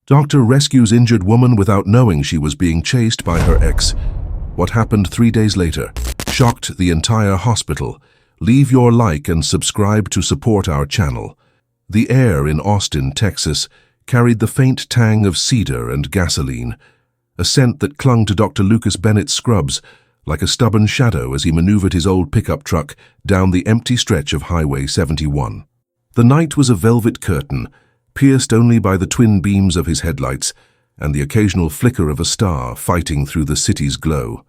Doctor rescues injured woman without knowing she was being chased by her ex. What happened 3 days later shocked the entire hospital. Leave your like and subscribe to support our channel. The air in Austin, Texas, carried the faint tang of cedar and gasoline, a scent that clung to Dr. Lucas Bennett's scrubs like a stubborn shadow as he maneuvered his old pickup truck down the empty stretch of Highway 71. The night was a velvet curtain, pierced only by the twin beams of his headlights and the occasional flicker of a star fighting through the city's glow.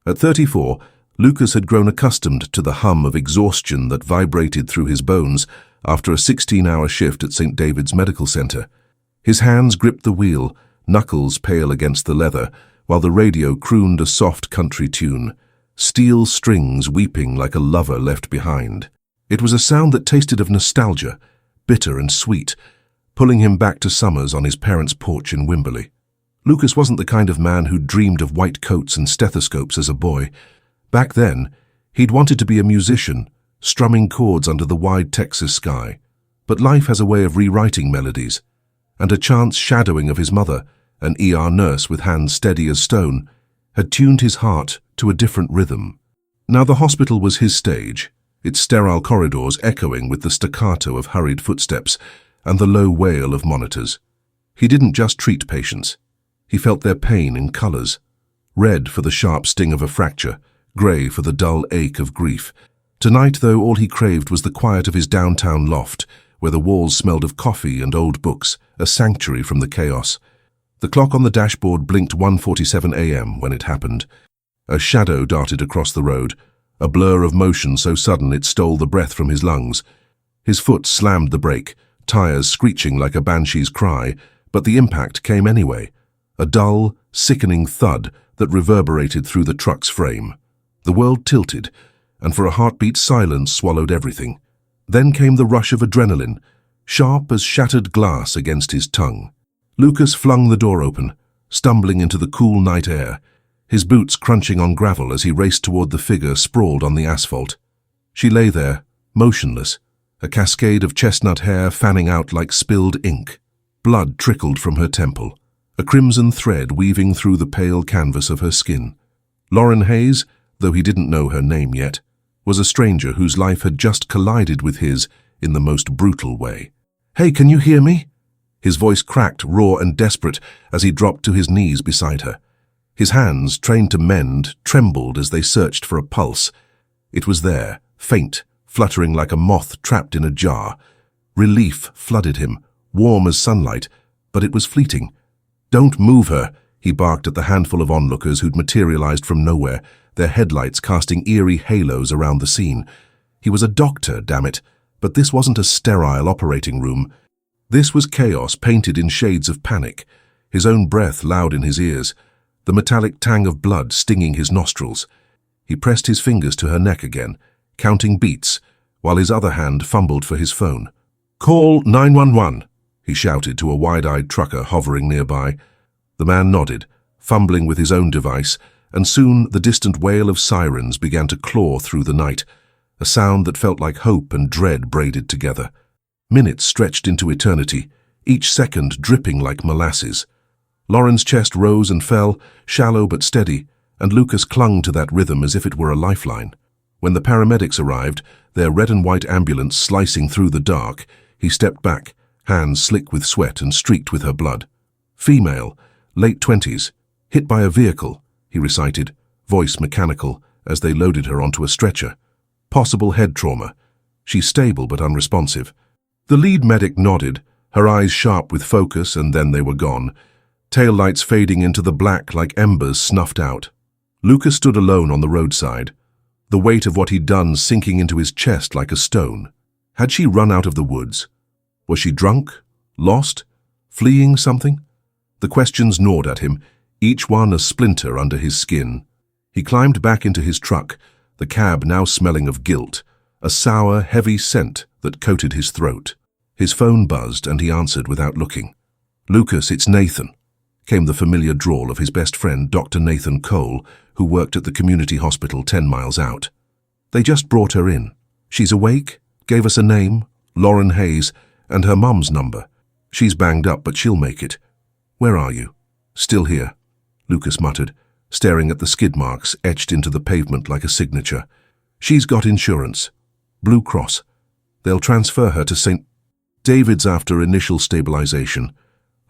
At 34, Lucas had grown accustomed to the hum of exhaustion that vibrated through his bones after a 16-hour shift at St. David's Medical Center. His hands gripped the wheel, knuckles pale against the leather, while the radio crooned a soft country tune, steel strings weeping like a lover left behind. It was a sound that tasted of nostalgia, bitter and sweet, pulling him back to summers on his parents' porch in Wimberley. Lucas wasn't the kind of man who dreamed of white coats and stethoscopes as a boy. Back then, he'd wanted to be a musician, strumming chords under the wide Texas sky. But life has a way of rewriting melodies, and a chance shadowing of his mother, an ER nurse with hands steady as stone, had tuned his heart to a different rhythm. Now the hospital was his stage, its sterile corridors echoing with the staccato of hurried footsteps and the low wail of monitors. He didn't just treat patients. He felt their pain in colors. Red for the sharp sting of a fracture, gray for the dull ache of grief. Tonight, though, all he craved was the quiet of his downtown loft, where the walls smelled of coffee and old books, a sanctuary from the chaos. The clock on the dashboard blinked 1:47 a.m. when it happened. A shadow darted across the road, a blur of motion so sudden it stole the breath from his lungs. His foot slammed the brake, tires screeching like a banshee's cry, but the impact came anyway, a dull, sickening thud that reverberated through the truck's frame. The world tilted, and for a heartbeat silence swallowed everything. Then came the rush of adrenaline, sharp as shattered glass against his tongue. Lucas flung the door open, stumbling into the cool night air, his boots crunching on gravel as he raced toward the figure sprawled on the asphalt. She lay there, motionless, a cascade of chestnut hair fanning out like spilled ink. Blood trickled from her temple, a crimson thread weaving through the pale canvas of her skin. Lauren Hayes, though he didn't know her name yet, was a stranger whose life had just collided with his in the most brutal way. "Hey, can you hear me?" His voice cracked, raw and desperate, as he dropped to his knees beside her. His hands, trained to mend, trembled as they searched for a pulse. It was there, faint, fluttering like a moth trapped in a jar. Relief flooded him, warm as sunlight, but it was fleeting. "Don't move her," he barked at the handful of onlookers who'd materialized from nowhere, their headlights casting eerie halos around the scene. He was a doctor, damn it, but this wasn't a sterile operating room. This was chaos painted in shades of panic, his own breath loud in his ears, the metallic tang of blood stinging his nostrils. He pressed his fingers to her neck again, counting beats, while his other hand fumbled for his phone. "Call 911, he shouted to a wide-eyed trucker hovering nearby. The man nodded, fumbling with his own device, and soon the distant wail of sirens began to claw through the night, a sound that felt like hope and dread braided together. Minutes stretched into eternity, each second dripping like molasses. Lauren's chest rose and fell, shallow but steady, and Lucas clung to that rhythm as if it were a lifeline. When the paramedics arrived, their red and white ambulance slicing through the dark, he stepped back, hands slick with sweat and streaked with her blood. "Female, late 20s, hit by a vehicle," he recited, voice mechanical, as they loaded her onto a stretcher. "Possible head trauma. She's stable but unresponsive." The lead medic nodded, her eyes sharp with focus, and then they were gone, taillights fading into the black like embers snuffed out. Lucas stood alone on the roadside, the weight of what he'd done sinking into his chest like a stone. Had she run out of the woods? Was she drunk? Lost? Fleeing something? The questions gnawed at him, each one a splinter under his skin. He climbed back into his truck, the cab now smelling of guilt, a sour, heavy scent that coated his throat. His phone buzzed and he answered without looking. "Lucas, it's Nathan," came the familiar drawl of his best friend, Dr. Nathan Cole, who worked at the community hospital 10 miles out. "They just brought her in. She's awake, gave us a name, Lauren Hayes, and her mum's number. She's banged up, but she'll make it. Where are you? Still here, Lucas muttered, staring at the skid marks etched into the pavement like a signature. She's got insurance. Blue Cross. They'll transfer her to St. David's after initial stabilization.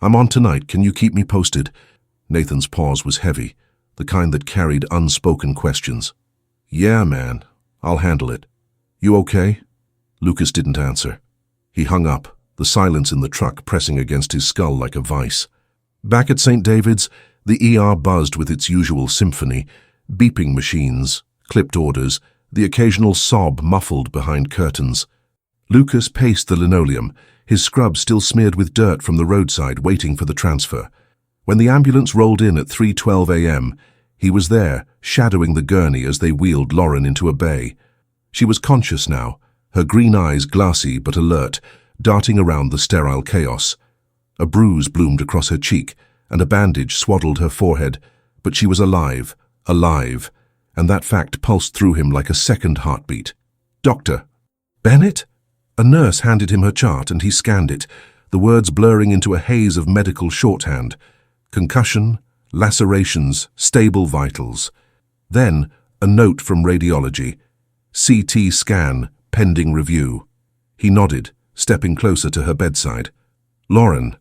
I'm on tonight. Can you keep me posted? Nathan's pause was heavy, the kind that carried unspoken questions. Yeah, man. I'll handle it. You okay? Lucas didn't answer. He hung up, the silence in the truck pressing against his skull like a vice. Back at St. David's, the ER buzzed with its usual symphony, beeping machines, clipped orders, the occasional sob muffled behind curtains. Lucas paced the linoleum, his scrub still smeared with dirt from the roadside, waiting for the transfer. When the ambulance rolled in at 3:12 a.m., he was there, shadowing the gurney as they wheeled Lauren into a bay. She was conscious now, her green eyes glassy but alert, darting around the sterile chaos. A bruise bloomed across her cheek, and a bandage swaddled her forehead, but she was alive, and that fact pulsed through him like a second heartbeat. Doctor. Bennett? A nurse handed him her chart, and he scanned it, the words blurring into a haze of medical shorthand. Concussion, lacerations, stable vitals. Then, a note from radiology. CT scan, pending review. He nodded, stepping closer to her bedside. Lauren,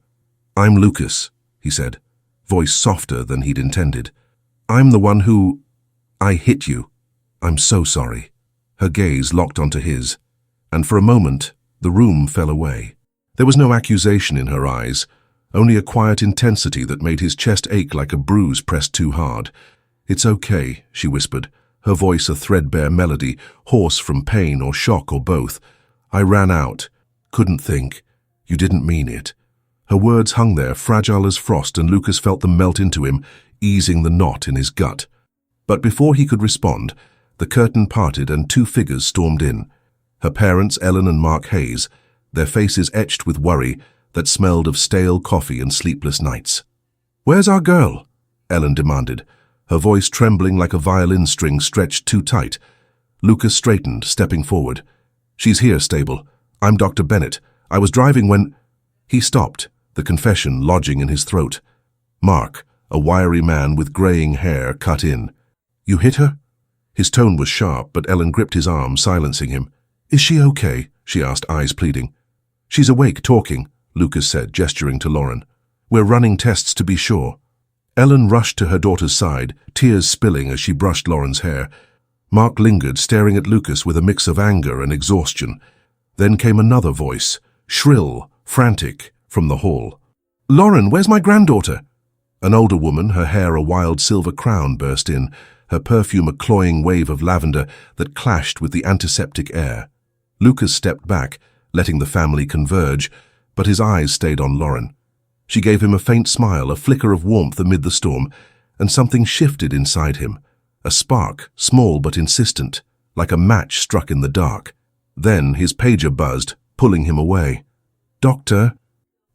I'm Lucas, he said, voice softer than he'd intended. I'm the one who... I hit you. I'm so sorry. Her gaze locked onto his, and for a moment, the room fell away. There was no accusation in her eyes, only a quiet intensity that made his chest ache like a bruise pressed too hard. It's okay, she whispered, her voice a threadbare melody, hoarse from pain or shock or both. I ran out. Couldn't think. You didn't mean it. Her words hung there, fragile as frost, and Lucas felt them melt into him, easing the knot in his gut. But before he could respond, the curtain parted and two figures stormed in. Her parents, Ellen and Mark Hayes, their faces etched with worry that smelled of stale coffee and sleepless nights. Where's our girl? Ellen demanded, her voice trembling like a violin string stretched too tight. Lucas straightened, stepping forward. She's here, stable. I'm Dr. Bennett. I was driving when... He stopped, the confession lodging in his throat. Mark, a wiry man with graying hair, cut in. You hit her? His tone was sharp, but Ellen gripped his arm, silencing him. Is she okay? She asked, eyes pleading. She's awake, talking, Lucas said, gesturing to Lauren. We're running tests to be sure. Ellen rushed to her daughter's side, tears spilling as she brushed Lauren's hair. Mark lingered, staring at Lucas with a mix of anger and exhaustion. Then came another voice, shrill, frantic, from the hall. Lauren, where's my granddaughter? An older woman, her hair a wild silver crown, burst in, her perfume a cloying wave of lavender that clashed with the antiseptic air. Lucas stepped back, letting the family converge, but his eyes stayed on Lauren. She gave him a faint smile, a flicker of warmth amid the storm, and something shifted inside him. A spark, small but insistent, like a match struck in the dark. Then his pager buzzed, pulling him away. Doctor,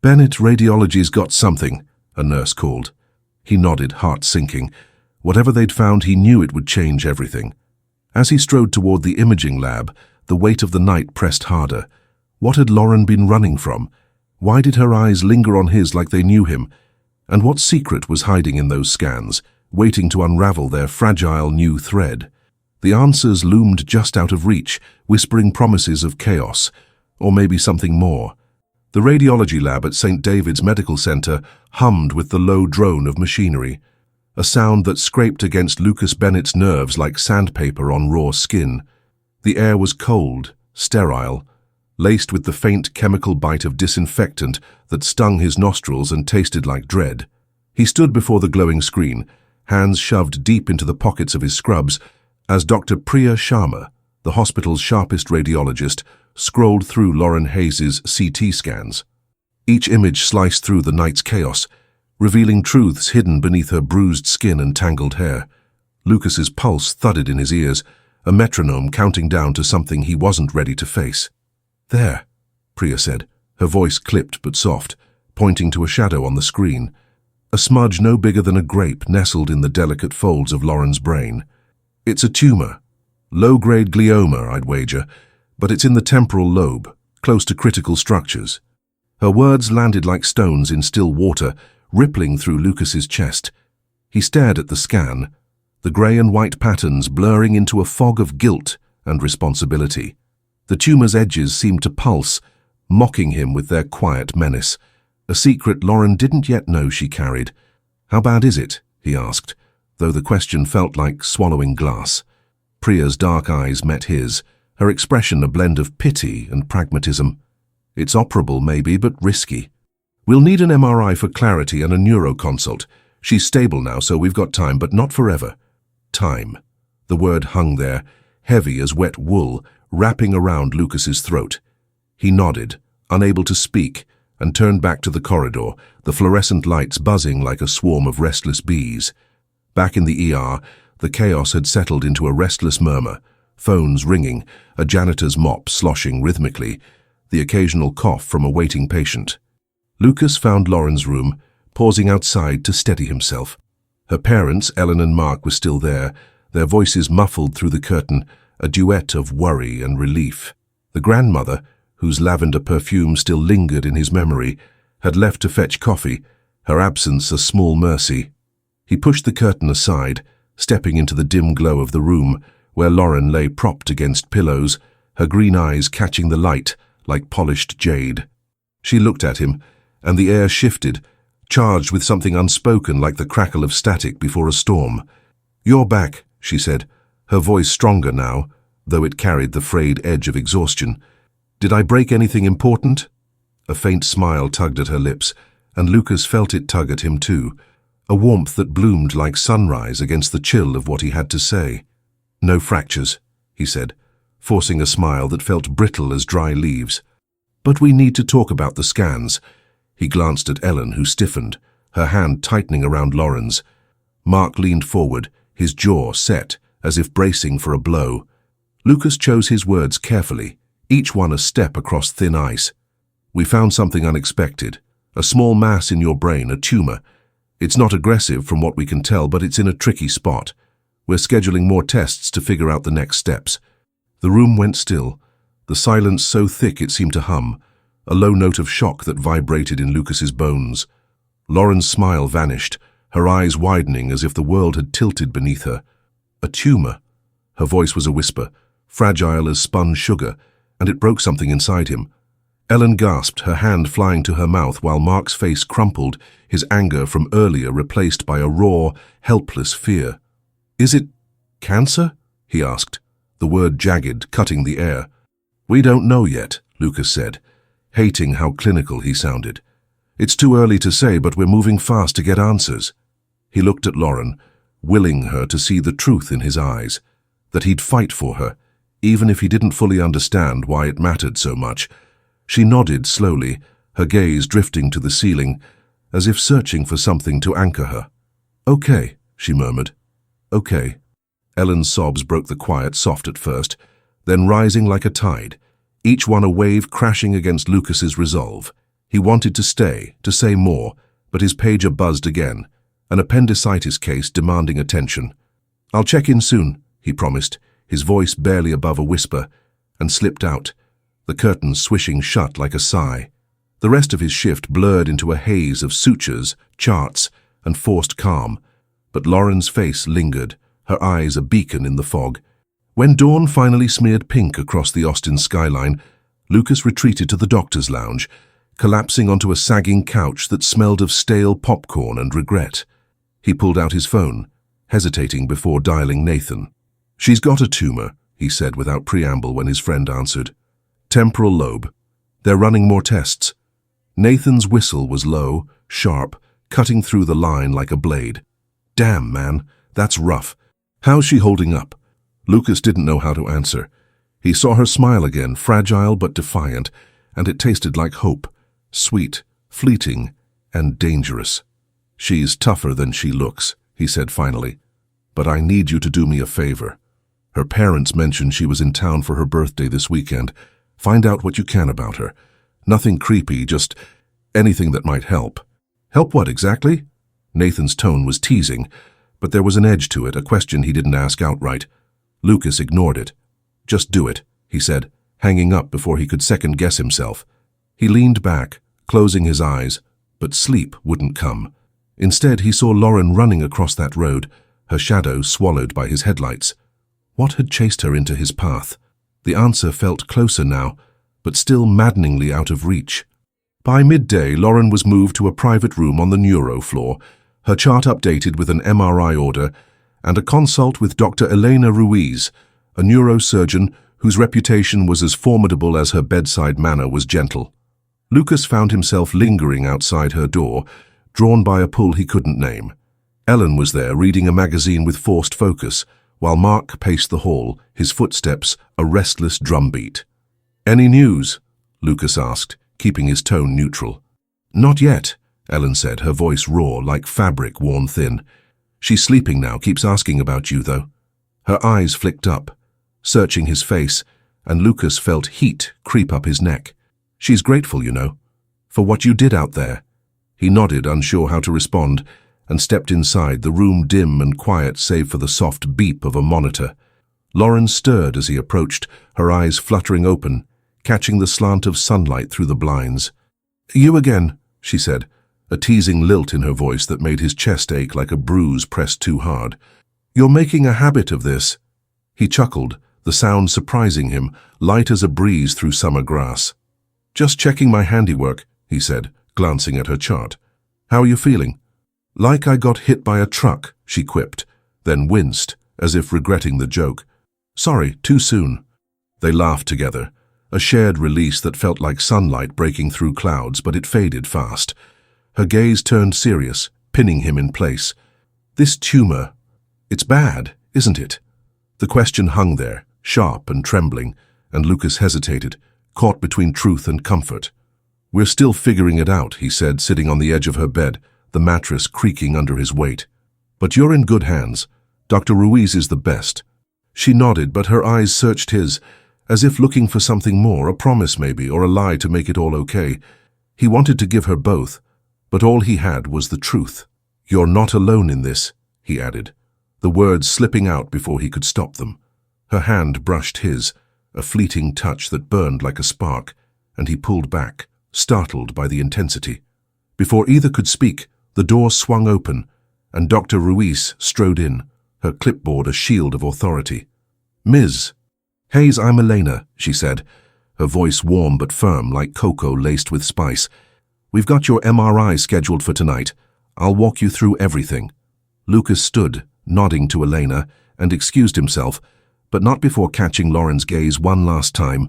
Bennett Radiology's got something, a nurse called. He nodded, heart sinking. Whatever they'd found, he knew it would change everything. As he strode toward the imaging lab, the weight of the night pressed harder. What had Lauren been running from? Why did her eyes linger on his like they knew him? And what secret was hiding in those scans, waiting to unravel their fragile new thread? The answers loomed just out of reach, whispering promises of chaos, or maybe something more. The radiology lab at St. David's Medical Center hummed with the low drone of machinery, a sound that scraped against Lucas Bennett's nerves like sandpaper on raw skin. The air was cold, sterile, laced with the faint chemical bite of disinfectant that stung his nostrils and tasted like dread. He stood before the glowing screen, hands shoved deep into the pockets of his scrubs, as Dr. Priya Sharma, the hospital's sharpest radiologist, scrolled through Lauren Hayes' CT scans. Each image sliced through the night's chaos, revealing truths hidden beneath her bruised skin and tangled hair. Lucas's pulse thudded in his ears, a metronome counting down to something he wasn't ready to face. There, Priya said, her voice clipped but soft, pointing to a shadow on the screen. A smudge no bigger than a grape nestled in the delicate folds of Lauren's brain. It's a tumor. Low-grade glioma, I'd wager, but it's in the temporal lobe, close to critical structures. Her words landed like stones in still water, rippling through Lucas's chest. He stared at the scan, the grey and white patterns blurring into a fog of guilt and responsibility. The tumor's edges seemed to pulse, mocking him with their quiet menace, a secret Lauren didn't yet know she carried. "How bad is it?" he asked, though the question felt like swallowing glass. Priya's dark eyes met his, her expression a blend of pity and pragmatism. "It's operable, maybe, but risky. We'll need an MRI for clarity and a neuroconsult. She's stable now, so we've got time, but not forever." Time. The word hung there, heavy as wet wool, wrapping around Lucas's throat. He nodded, unable to speak, and turned back to the corridor, the fluorescent lights buzzing like a swarm of restless bees. Back in the ER, the chaos had settled into a restless murmur, phones ringing, a janitor's mop sloshing rhythmically, the occasional cough from a waiting patient. Lucas found Lauren's room, pausing outside to steady himself. Her parents, Ellen and Mark, were still there, their voices muffled through the curtain, a duet of worry and relief. The grandmother, whose lavender perfume still lingered in his memory, had left to fetch coffee, her absence a small mercy. He pushed the curtain aside, stepping into the dim glow of the room, where Lauren lay propped against pillows, her green eyes catching the light like polished jade. She looked at him, and the air shifted, charged with something unspoken like the crackle of static before a storm. "You're back," she said, her voice stronger now, though it carried the frayed edge of exhaustion. "Did I break anything important?" A faint smile tugged at her lips, and Lucas felt it tug at him too, a warmth that bloomed like sunrise against the chill of what he had to say. "No fractures," he said, forcing a smile that felt brittle as dry leaves. "But we need to talk about the scans." He glanced at Ellen, who stiffened, her hand tightening around Lauren's. Mark leaned forward, his jaw set, as if bracing for a blow. Lucas chose his words carefully, each one a step across thin ice. "We found something unexpected, a small mass in your brain, a tumor. It's not aggressive from what we can tell, but it's in a tricky spot. We're scheduling more tests to figure out the next steps." The room went still, the silence so thick it seemed to hum, a low note of shock that vibrated in Lucas's bones. Lauren's smile vanished, her eyes widening as if the world had tilted beneath her. "A tumor." Her voice was a whisper, fragile as spun sugar, and it broke something inside him. Ellen gasped, her hand flying to her mouth while Mark's face crumpled, his anger from earlier replaced by a raw, helpless fear. "Is it cancer?" he asked, the word jagged, cutting the air. "We don't know yet," Lucas said, hating how clinical he sounded. "It's too early to say, but we're moving fast to get answers." He looked at Lauren, willing her to see the truth in his eyes, that he'd fight for her, even if he didn't fully understand why it mattered so much. She nodded slowly, her gaze drifting to the ceiling, as if searching for something to anchor her. "Okay," she murmured. "Okay." Ellen's sobs broke the quiet, soft at first, then rising like a tide, each one a wave crashing against Lucas's resolve. He wanted to stay, to say more, but his pager buzzed again, an appendicitis case demanding attention. "I'll check in soon," he promised, his voice barely above a whisper, and slipped out, the curtains swishing shut like a sigh. The rest of his shift blurred into a haze of sutures, charts, and forced calm, but Lauren's face lingered, her eyes a beacon in the fog. When dawn finally smeared pink across the Austin skyline, Lucas retreated to the doctor's lounge, collapsing onto a sagging couch that smelled of stale popcorn and regret. He pulled out his phone, hesitating before dialing Nathan. "She's got a tumor," he said without preamble when his friend answered. "Temporal lobe. They're running more tests." Nathan's whistle was low, sharp, cutting through the line like a blade. "Damn, man, that's rough. How's she holding up?" Lucas didn't know how to answer. He saw her smile again, fragile but defiant, and it tasted like hope, sweet, fleeting, and dangerous. "She's tougher than she looks," he said finally. "But I need you to do me a favor. Her parents mentioned she was in town for her birthday this weekend. Find out what you can about her. Nothing creepy, just anything that might help." "Help what exactly?" Nathan's tone was teasing, but there was an edge to it, a question he didn't ask outright. Lucas ignored it. "Just do it," he said, hanging up before he could second-guess himself. He leaned back, closing his eyes, but sleep wouldn't come. Instead, he saw Lauren running across that road, her shadow swallowed by his headlights. What had chased her into his path? The answer felt closer now, but still maddeningly out of reach. By midday, Lauren was moved to a private room on the neuro floor, her chart updated with an MRI order and a consult with Dr. Elena Ruiz, a neurosurgeon whose reputation was as formidable as her bedside manner was gentle. Lucas found himself lingering outside her door, drawn by a pull he couldn't name. Ellen was there reading a magazine with forced focus, while Mark paced the hall, his footsteps a restless drumbeat. "Any news?" Lucas asked, keeping his tone neutral. "Not yet," Ellen said, her voice raw like fabric worn thin. "She's sleeping now, keeps asking about you, though." Her eyes flicked up, searching his face, and Lucas felt heat creep up his neck. "She's grateful, you know, for what you did out there." He nodded, unsure how to respond, and stepped inside, the room dim and quiet save for the soft beep of a monitor. Lauren stirred as he approached, her eyes fluttering open, catching the slant of sunlight through the blinds. "You again," she said, a teasing lilt in her voice that made his chest ache like a bruise pressed too hard. "You're making a habit of this." He chuckled, the sound surprising him, light as a breeze through summer grass. "Just checking my handiwork," he said, glancing at her chart. "How are you feeling?" "Like I got hit by a truck," she quipped, then winced, as if regretting the joke. "Sorry, too soon." They laughed together, a shared release that felt like sunlight breaking through clouds, but it faded fast. Her gaze turned serious, pinning him in place. "This tumor, it's bad, isn't it?" The question hung there, sharp and trembling, and Lucas hesitated, caught between truth and comfort. "We're still figuring it out," he said, sitting on the edge of her bed, the mattress creaking under his weight. "But you're in good hands. Dr. Ruiz is the best." She nodded, but her eyes searched his, as if looking for something more, a promise maybe, or a lie to make it all okay. He wanted to give her both, but all he had was the truth. "You're not alone in this," he added, the words slipping out before he could stop them. Her hand brushed his, a fleeting touch that burned like a spark, and he pulled back, startled by the intensity. Before either could speak, the door swung open, and Dr. Ruiz strode in, her clipboard a shield of authority. "Ms. Hayes, I'm Elena," she said, her voice warm but firm like cocoa laced with spice. "We've got your MRI scheduled for tonight. I'll walk you through everything." Lucas stood, nodding to Elena, and excused himself, but not before catching Lauren's gaze one last time,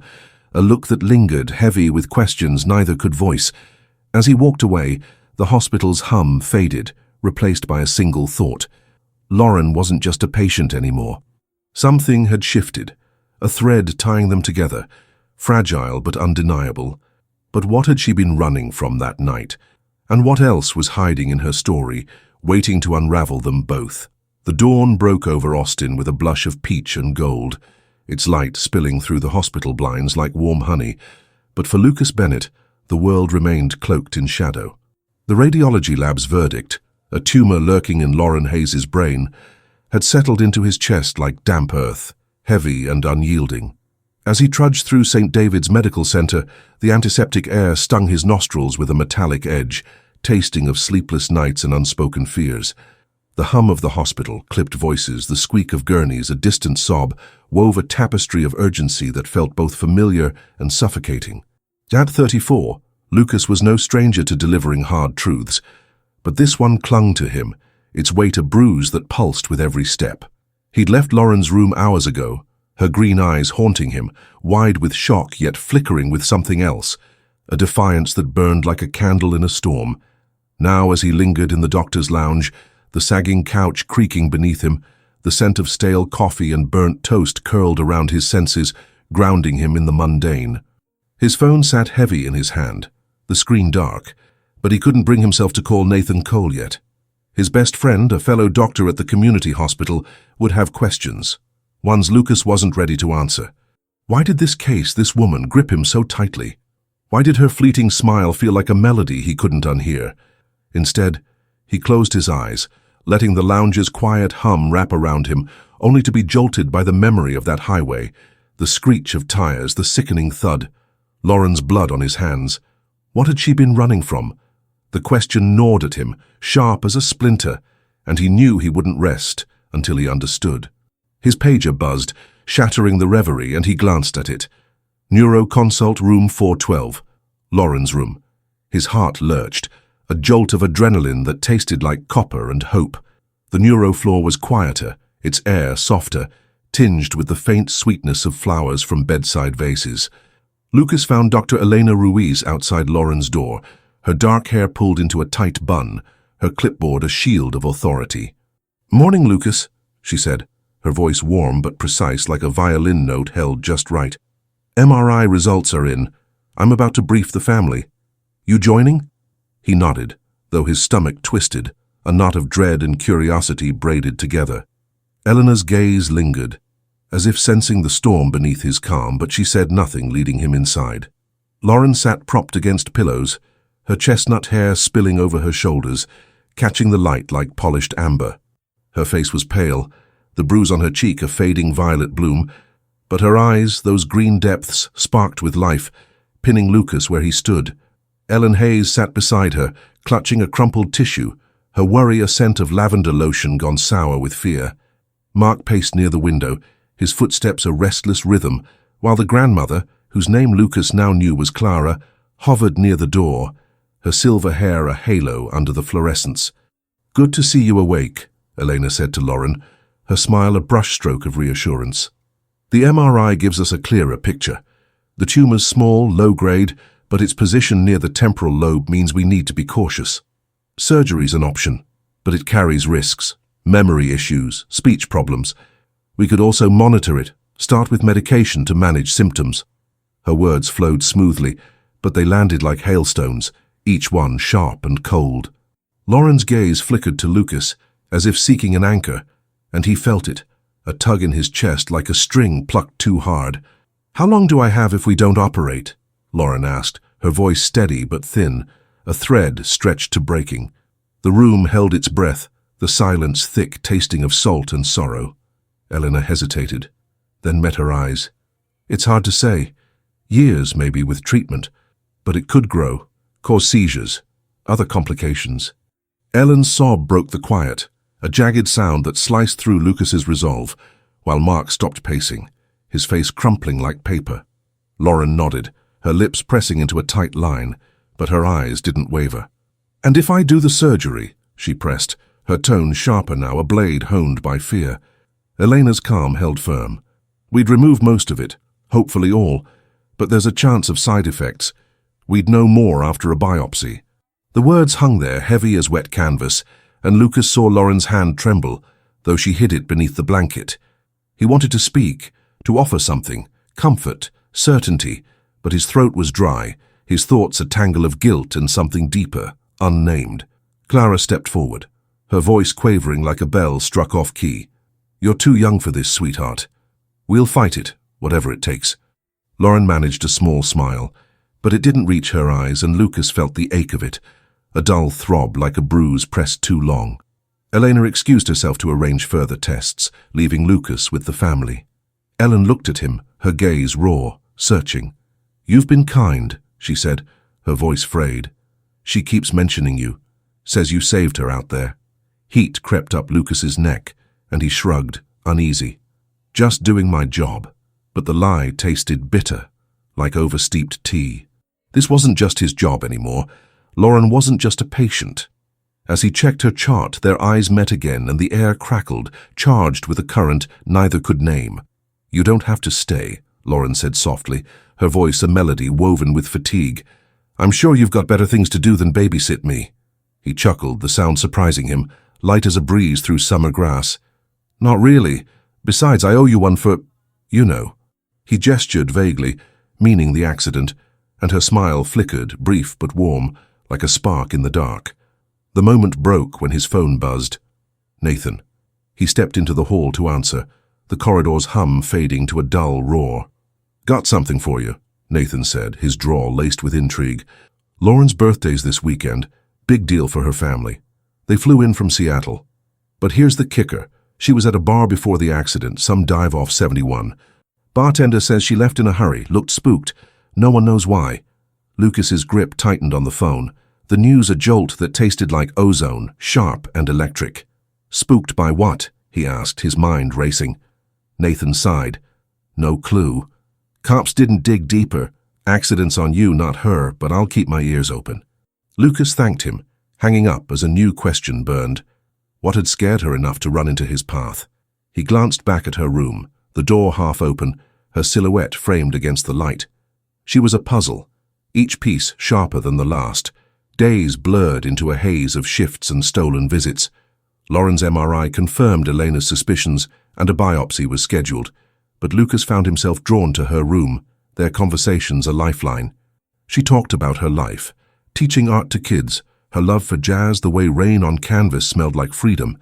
a look that lingered, heavy with questions neither could voice. As he walked away, the hospital's hum faded, replaced by a single thought. Lauren wasn't just a patient anymore. Something had shifted, a thread tying them together, fragile but undeniable. But what had she been running from that night? And what else was hiding in her story, waiting to unravel them both? The dawn broke over Austin with a blush of peach and gold, its light spilling through the hospital blinds like warm honey. But for Lucas Bennett, the world remained cloaked in shadow. The radiology lab's verdict, a tumor lurking in Lauren Hayes's brain, had settled into his chest like damp earth, heavy and unyielding. As he trudged through St. David's Medical Center, the antiseptic air stung his nostrils with a metallic edge, tasting of sleepless nights and unspoken fears. The hum of the hospital, clipped voices, the squeak of gurneys, a distant sob, wove a tapestry of urgency that felt both familiar and suffocating. At 34, Lucas was no stranger to delivering hard truths, but this one clung to him, its weight a bruise that pulsed with every step. He'd left Lauren's room hours ago, her green eyes haunting him, wide with shock yet flickering with something else, a defiance that burned like a candle in a storm. Now, as he lingered in the doctor's lounge, the sagging couch creaking beneath him, the scent of stale coffee and burnt toast curled around his senses, grounding him in the mundane. His phone sat heavy in his hand, the screen dark, but he couldn't bring himself to call Nathan Cole yet. His best friend, a fellow doctor at the community hospital, would have questions, ones Lucas wasn't ready to answer. Why did this case, this woman, grip him so tightly? Why did her fleeting smile feel like a melody he couldn't unhear? Instead, he closed his eyes, letting the lounge's quiet hum wrap around him, only to be jolted by the memory of that highway, the screech of tires, the sickening thud, Lauren's blood on his hands. What had she been running from? The question gnawed at him, sharp as a splinter, and he knew he wouldn't rest until he understood. His pager buzzed, shattering the reverie, and he glanced at it. Neuroconsult room 412, Lauren's room. His heart lurched, a jolt of adrenaline that tasted like copper and hope. The neuro floor was quieter, its air softer, tinged with the faint sweetness of flowers from bedside vases. Lucas found Dr. Elena Ruiz outside Lauren's door, her dark hair pulled into a tight bun, her clipboard a shield of authority. "Morning, Lucas," she said, her voice warm but precise like a violin note held just right. "MRI results are in. I'm about to brief the family. You joining?" He nodded, though his stomach twisted, a knot of dread and curiosity braided together. Eleanor's gaze lingered, as if sensing the storm beneath his calm, but she said nothing, leading him inside. Lauren sat propped against pillows, her chestnut hair spilling over her shoulders, catching the light like polished amber. Her face was pale, the bruise on her cheek a fading violet bloom, but her eyes, those green depths, sparked with life, pinning Lucas where he stood. Ellen Hayes sat beside her, clutching a crumpled tissue, her worry a scent of lavender lotion gone sour with fear. Mark paced near the window, his footsteps a restless rhythm, while the grandmother, whose name Lucas now knew was Clara, hovered near the door, her silver hair a halo under the fluorescence. "Good to see you awake," Elena said to Lauren, her smile a brushstroke of reassurance. "The MRI gives us a clearer picture. The tumor's small, low-grade, but its position near the temporal lobe means we need to be cautious. Surgery's an option, but it carries risks, memory issues, speech problems. We could also monitor it, start with medication to manage symptoms." Her words flowed smoothly, but they landed like hailstones, each one sharp and cold. Lauren's gaze flickered to Lucas, as if seeking an anchor, and he felt it, a tug in his chest like a string plucked too hard. "How long do I have if we don't operate?" Lauren asked, her voice steady but thin, a thread stretched to breaking. The room held its breath, the silence thick, tasting of salt and sorrow. Eleanor hesitated, then met her eyes. "It's hard to say. Years, maybe, with treatment. But it could grow, cause seizures, other complications." Ellen's sob broke the quiet, a jagged sound that sliced through Lucas's resolve, while Mark stopped pacing, his face crumpling like paper. Lauren nodded, her lips pressing into a tight line, but her eyes didn't waver. "And if I do the surgery?" she pressed, her tone sharper now, a blade honed by fear. Elena's calm held firm. "We'd remove most of it, hopefully all, but there's a chance of side effects. We'd know more after a biopsy." The words hung there, heavy as wet canvas, and Lucas saw Lauren's hand tremble, though she hid it beneath the blanket. He wanted to speak, to offer something, comfort, certainty, but his throat was dry, his thoughts a tangle of guilt and something deeper, unnamed. Clara stepped forward, her voice quavering like a bell struck off key. "You're too young for this, sweetheart. We'll fight it, whatever it takes." Lauren managed a small smile, but it didn't reach her eyes, and Lucas felt the ache of it, a dull throb like a bruise pressed too long. Elena excused herself to arrange further tests, leaving Lucas with the family. Ellen looked at him, her gaze raw, searching. "You've been kind," she said, her voice frayed. "She keeps mentioning you, says you saved her out there." Heat crept up Lucas's neck, and he shrugged, uneasy. "Just doing my job." But the lie tasted bitter, like oversteeped tea. This wasn't just his job anymore. Lauren wasn't just a patient. As he checked her chart, their eyes met again, and the air crackled, charged with a current neither could name. "You don't have to stay," Lauren said softly, her voice a melody woven with fatigue. "I'm sure you've got better things to do than babysit me." He chuckled, the sound surprising him, light as a breeze through summer grass. "Not really. Besides, I owe you one for, you know." He gestured vaguely, meaning the accident, and her smile flickered, brief but warm, like a spark in the dark. The moment broke when his phone buzzed. Nathan. He stepped into the hall to answer, the corridor's hum fading to a dull roar. "Got something for you," Nathan said, his drawl laced with intrigue. "Lauren's birthday's this weekend. Big deal for her family. They flew in from Seattle. But here's the kicker. She was at a bar before the accident, some dive off 71. Bartender says she left in a hurry, looked spooked. No one knows why." Lucas's grip tightened on the phone, The news a jolt that tasted like ozone, sharp and electric. Spooked by what? He asked, his mind racing. Nathan sighed. No clue. Cops didn't dig deeper. Accidents on you, not her, but I'll keep my ears open. Lucas thanked him, hanging up as a new question burned. What had scared her enough to run into his path? He glanced back at her room, the door half open, her silhouette framed against the light. She was a puzzle, each piece sharper than the last. Days blurred into a haze of shifts and stolen visits. Lauren's MRI confirmed Elena's suspicions, and a biopsy was scheduled. But Lucas found himself drawn to her room, their conversations a lifeline. She talked about her life, teaching art to kids, her love for jazz, the way rain on canvas smelled like freedom.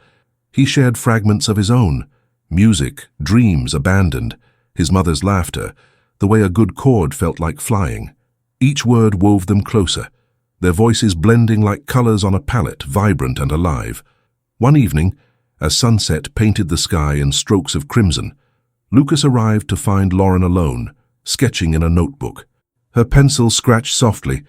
He shared fragments of his own, music, dreams abandoned, his mother's laughter, the way a good chord felt like flying. Each word wove them closer, their voices blending like colors on a palette, vibrant and alive. One evening, as sunset painted the sky in strokes of crimson, Lucas arrived to find Lauren alone, sketching in a notebook. Her pencil scratched softly,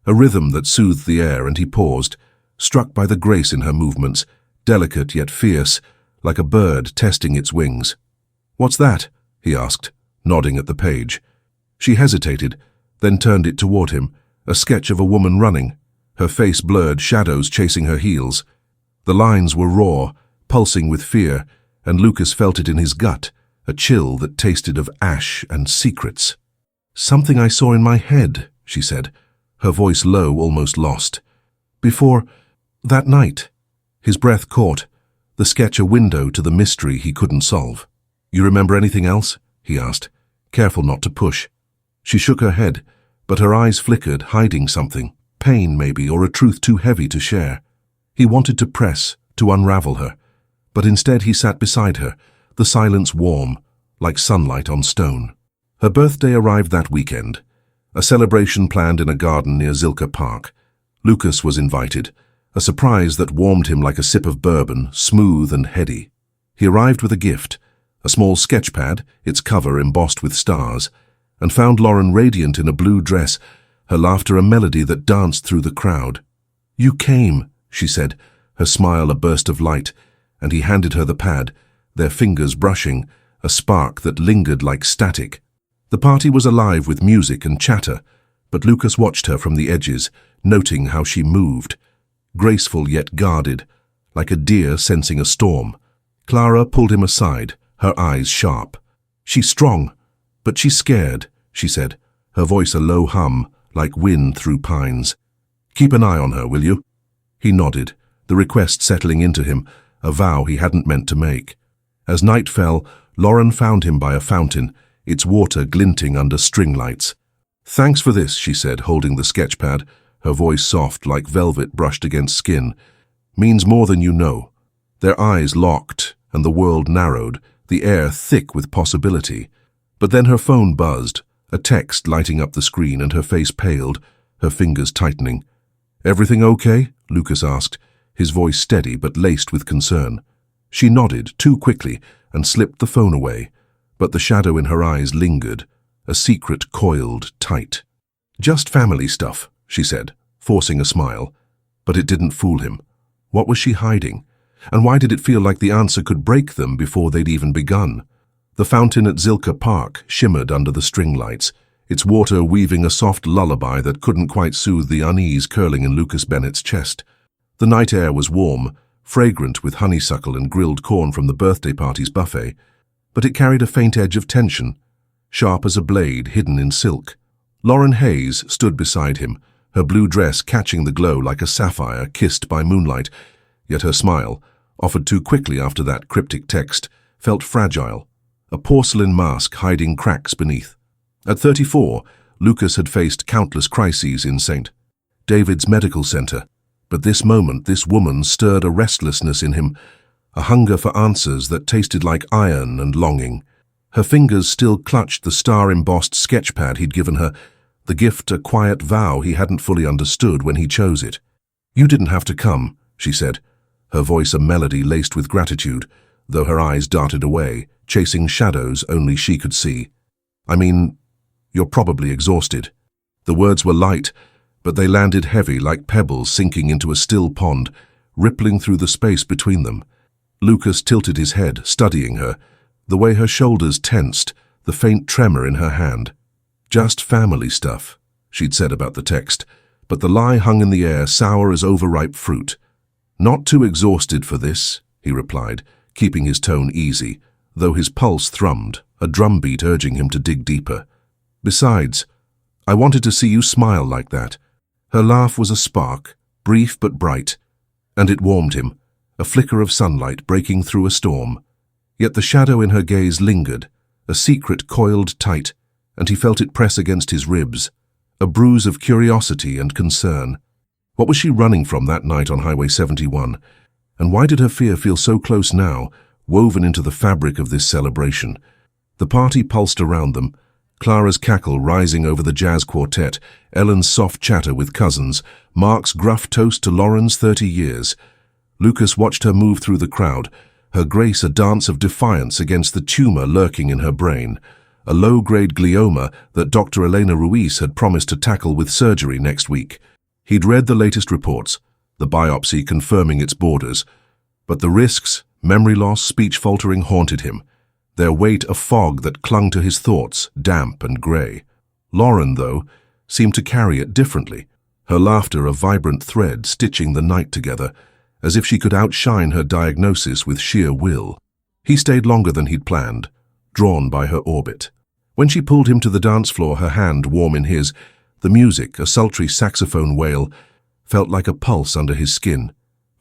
a rhythm that soothed the air, and he paused, struck by the grace in her movements, delicate yet fierce, like a bird testing its wings. "What's that?" he asked, nodding at the page. She hesitated, then turned it toward him, a sketch of a woman running, her face blurred, shadows chasing her heels. The lines were raw, pulsing with fear, and Lucas felt it in his gut, a chill that tasted of ash and secrets. "Something I saw in my head," she said, her voice low, almost lost. "Before that night." His breath caught, the sketch a window to the mystery he couldn't solve. "You remember anything else?" he asked, careful not to push. She shook her head, but her eyes flickered, hiding something, pain maybe, or a truth too heavy to share. He wanted to press, to unravel her, but instead he sat beside her, the silence warm, like sunlight on stone. Her birthday arrived that weekend, a celebration planned in a garden near Zilker Park. Lucas was invited, a surprise that warmed him like a sip of bourbon, smooth and heady. He arrived with a gift, a small sketchpad, its cover embossed with stars, and found Lauren radiant in a blue dress, her laughter a melody that danced through the crowd. "You came," she said, her smile a burst of light, and he handed her the pad, their fingers brushing, a spark that lingered like static. The party was alive with music and chatter, but Lucas watched her from the edges, noting how she moved, graceful yet guarded, like a deer sensing a storm. Clara pulled him aside, her eyes sharp. "She's strong, but she's scared," she said, her voice a low hum, like wind through pines. "Keep an eye on her, will you?" He nodded, the request settling into him, a vow he hadn't meant to make. As night fell, Lauren found him by a fountain, its water glinting under string lights. "Thanks for this," she said, holding the sketchpad, her voice soft like velvet brushed against skin. "Means more than you know." Their eyes locked, and the world narrowed, the air thick with possibility. But then her phone buzzed, a text lighting up the screen, and her face paled, her fingers tightening. "Everything okay?" Lucas asked, his voice steady but laced with concern. She nodded, too quickly, and slipped the phone away, but the shadow in her eyes lingered, a secret coiled tight. "Just family stuff," she said, forcing a smile. But it didn't fool him. What was she hiding? And why did it feel like the answer could break them before they'd even begun? The fountain at Zilker Park shimmered under the string lights, its water weaving a soft lullaby that couldn't quite soothe the unease curling in Lucas Bennett's chest. The night air was warm, fragrant with honeysuckle and grilled corn from the birthday party's buffet, but it carried a faint edge of tension, sharp as a blade hidden in silk. Lauren Hayes stood beside him, her blue dress catching the glow like a sapphire kissed by moonlight, yet her smile, offered too quickly after that cryptic text, felt fragile, a porcelain mask hiding cracks beneath. At 34, Lucas had faced countless crises in St. David's Medical Center, but this moment, this woman stirred a restlessness in him, a hunger for answers that tasted like iron and longing. Her fingers still clutched the star-embossed sketchpad he'd given her, the gift a quiet vow he hadn't fully understood when he chose it. "You didn't have to come," she said, her voice a melody laced with gratitude, though her eyes darted away, chasing shadows only she could see. "I mean, you're probably exhausted." The words were light, but they landed heavy like pebbles sinking into a still pond, rippling through the space between them. Lucas tilted his head, studying her, the way her shoulders tensed, the faint tremor in her hand. Just family stuff, she'd said about the text, but the lie hung in the air, sour as overripe fruit. Not too exhausted for this, he replied, keeping his tone easy, though his pulse thrummed, a drumbeat urging him to dig deeper. Besides, I wanted to see you smile like that. Her laugh was a spark, brief but bright, and it warmed him, a flicker of sunlight breaking through a storm. Yet the shadow in her gaze lingered, a secret coiled tight, and he felt it press against his ribs, a bruise of curiosity and concern. What was she running from that night on Highway 71? And why did her fear feel so close now, woven into the fabric of this celebration? The party pulsed around them, Clara's cackle rising over the jazz quartet, Ellen's soft chatter with cousins, Mark's gruff toast to Lauren's 30 years. Lucas watched her move through the crowd, her grace a dance of defiance against the tumor lurking in her brain, a low-grade glioma that Dr. Elena Ruiz had promised to tackle with surgery next week. He'd read the latest reports, the biopsy confirming its borders, but the risks, memory loss, speech faltering haunted him, their weight a fog that clung to his thoughts, damp and grey. Lauren, though, seemed to carry it differently, her laughter a vibrant thread stitching the night together, as if she could outshine her diagnosis with sheer will. He stayed longer than he'd planned, drawn by her orbit. When she pulled him to the dance floor, her hand warm in his, the music, a sultry saxophone wail, felt like a pulse under his skin,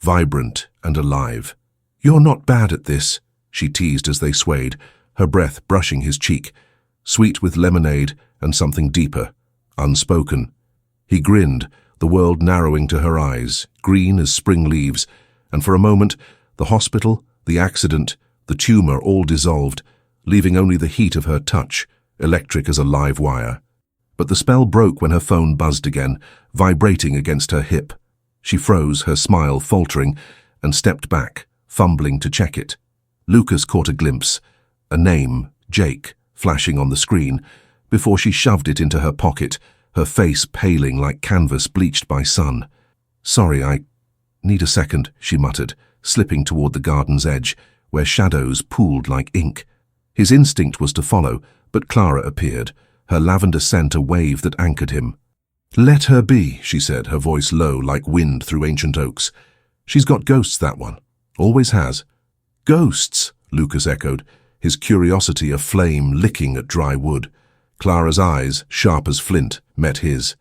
vibrant and alive. "You're not bad at this," she teased as they swayed, her breath brushing his cheek, sweet with lemonade and something deeper, unspoken. He grinned, the world narrowing to her eyes, green as spring leaves, and for a moment, the hospital, the accident, the tumor all dissolved, leaving only the heat of her touch, electric as a live wire. But the spell broke when her phone buzzed again, vibrating against her hip. She froze, her smile faltering, and stepped back, fumbling to check it. Lucas caught a glimpse, a name, Jake, flashing on the screen, before she shoved it into her pocket, her face paling like canvas bleached by sun. "Sorry, I need a second," she muttered, slipping toward the garden's edge, where shadows pooled like ink. His instinct was to follow, but Clara appeared, her lavender scent a wave that anchored him. "Let her be," she said, her voice low like wind through ancient oaks. "She's got ghosts, that one. Always has." "Ghosts," Lucas echoed, his curiosity aflame licking at dry wood. Clara's eyes, sharp as flint, met his.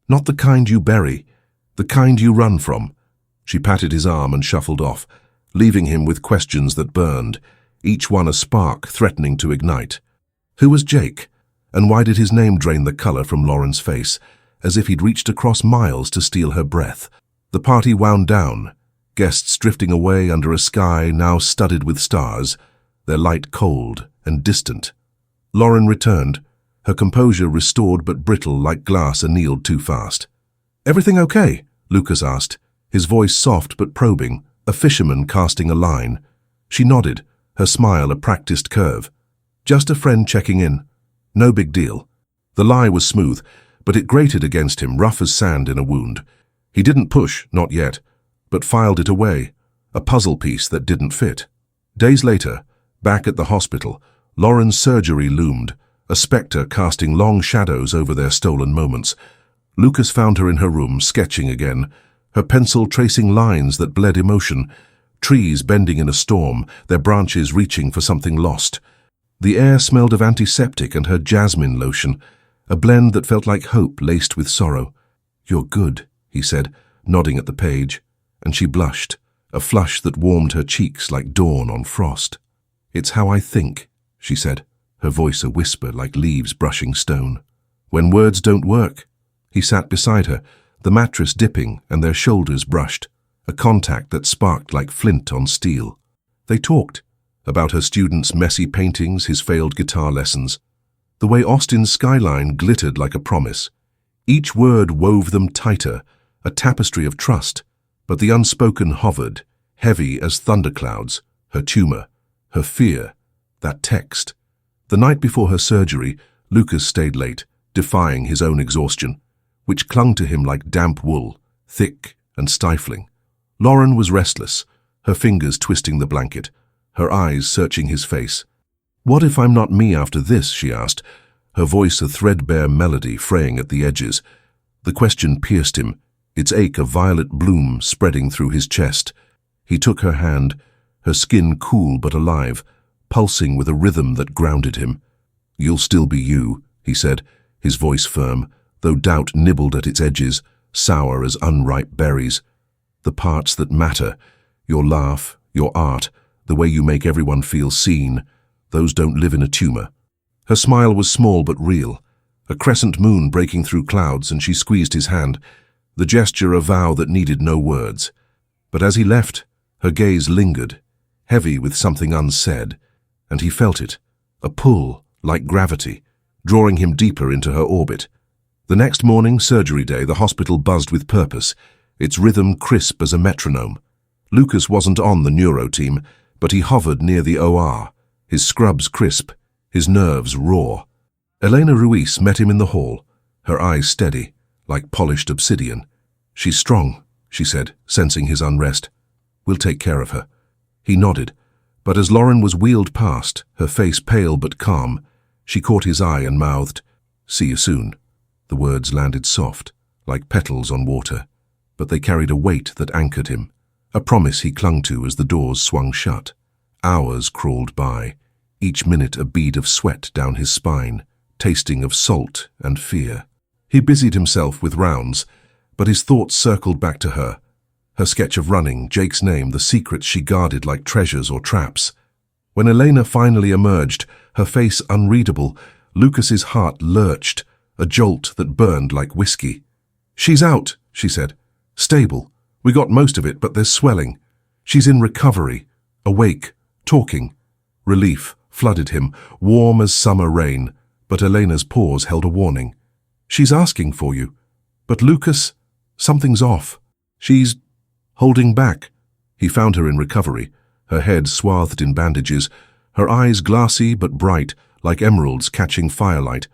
"Not the kind you bury, the kind you run from." She patted his arm and shuffled off, leaving him with questions that burned, each one a spark threatening to ignite. Who was Jake? And why did his name drain the color from Lauren's face, as if he'd reached across miles to steal her breath? The party wound down, guests drifting away under a sky now studded with stars, their light cold and distant. Lauren returned, her composure restored but brittle like glass annealed too fast. "Everything okay?" Lucas asked, his voice soft but probing, a fisherman casting a line. She nodded, her smile a practiced curve. "Just a friend checking in. No big deal." The lie was smooth, but it grated against him, rough as sand in a wound. He didn't push, not yet, but filed it away, a puzzle piece that didn't fit. Days later, back at the hospital, Lauren's surgery loomed, a spectre casting long shadows over their stolen moments. Lucas found her in her room, sketching again, her pencil tracing lines that bled emotion, trees bending in a storm, their branches reaching for something lost. The air smelled of antiseptic and her jasmine lotion, a blend that felt like hope laced with sorrow. "You're good," he said, nodding at the page, and she blushed, a flush that warmed her cheeks like dawn on frost. "It's how I think," she said, her voice a whisper like leaves brushing stone. "When words don't work." He sat beside her, the mattress dipping and their shoulders brushed, a contact that sparked like flint on steel. They talked about her students' messy paintings, his failed guitar lessons, the way Austin's skyline glittered like a promise. Each word wove them tighter, a tapestry of trust, but the unspoken hovered, heavy as thunderclouds, her tumor, her fear, that text. The night before her surgery, Lucas stayed late, defying his own exhaustion. which clung to him like damp wool, thick and stifling. Lauren was restless, her fingers twisting the blanket, her eyes searching his face. "What if I'm not me after this?" she asked, her voice a threadbare melody fraying at the edges. The question pierced him, its ache a violet bloom spreading through his chest. He took her hand, her skin cool but alive, pulsing with a rhythm that grounded him. "You'll still be you," he said, his voice firm, though doubt nibbled at its edges, sour as unripe berries. "The parts that matter, your laugh, your art, the way you make everyone feel seen, those don't live in a tumor." Her smile was small but real, a crescent moon breaking through clouds, and she squeezed his hand, the gesture a vow that needed no words. But as he left, her gaze lingered, heavy with something unsaid, and he felt it, a pull like gravity, drawing him deeper into her orbit. The next morning, surgery day, the hospital buzzed with purpose, its rhythm crisp as a metronome. Lucas wasn't on the neuro team, but he hovered near the OR, his scrubs crisp, his nerves raw. Elena Ruiz met him in the hall, her eyes steady, like polished obsidian. "She's strong," she said, sensing his unrest. "We'll take care of her." He nodded, but as Lauren was wheeled past, her face pale but calm, she caught his eye and mouthed, "See you soon." The words landed soft, like petals on water, but they carried a weight that anchored him, a promise he clung to as the doors swung shut. Hours crawled by, each minute a bead of sweat down his spine, tasting of salt and fear. He busied himself with rounds, but his thoughts circled back to her. Her sketch of running, Jake's name, the secrets she guarded like treasures or traps. When Elena finally emerged, her face unreadable, Lucas's heart lurched, a jolt that burned like whiskey. "She's out," she said. "Stable. We got most of it, but there's swelling. She's in recovery, awake, talking." Relief flooded him, warm as summer rain, but Elena's pause held a warning. "She's asking for you. But Lucas, something's off. She's holding back." He found her in recovery, her head swathed in bandages, her eyes glassy but bright, like emeralds catching firelight.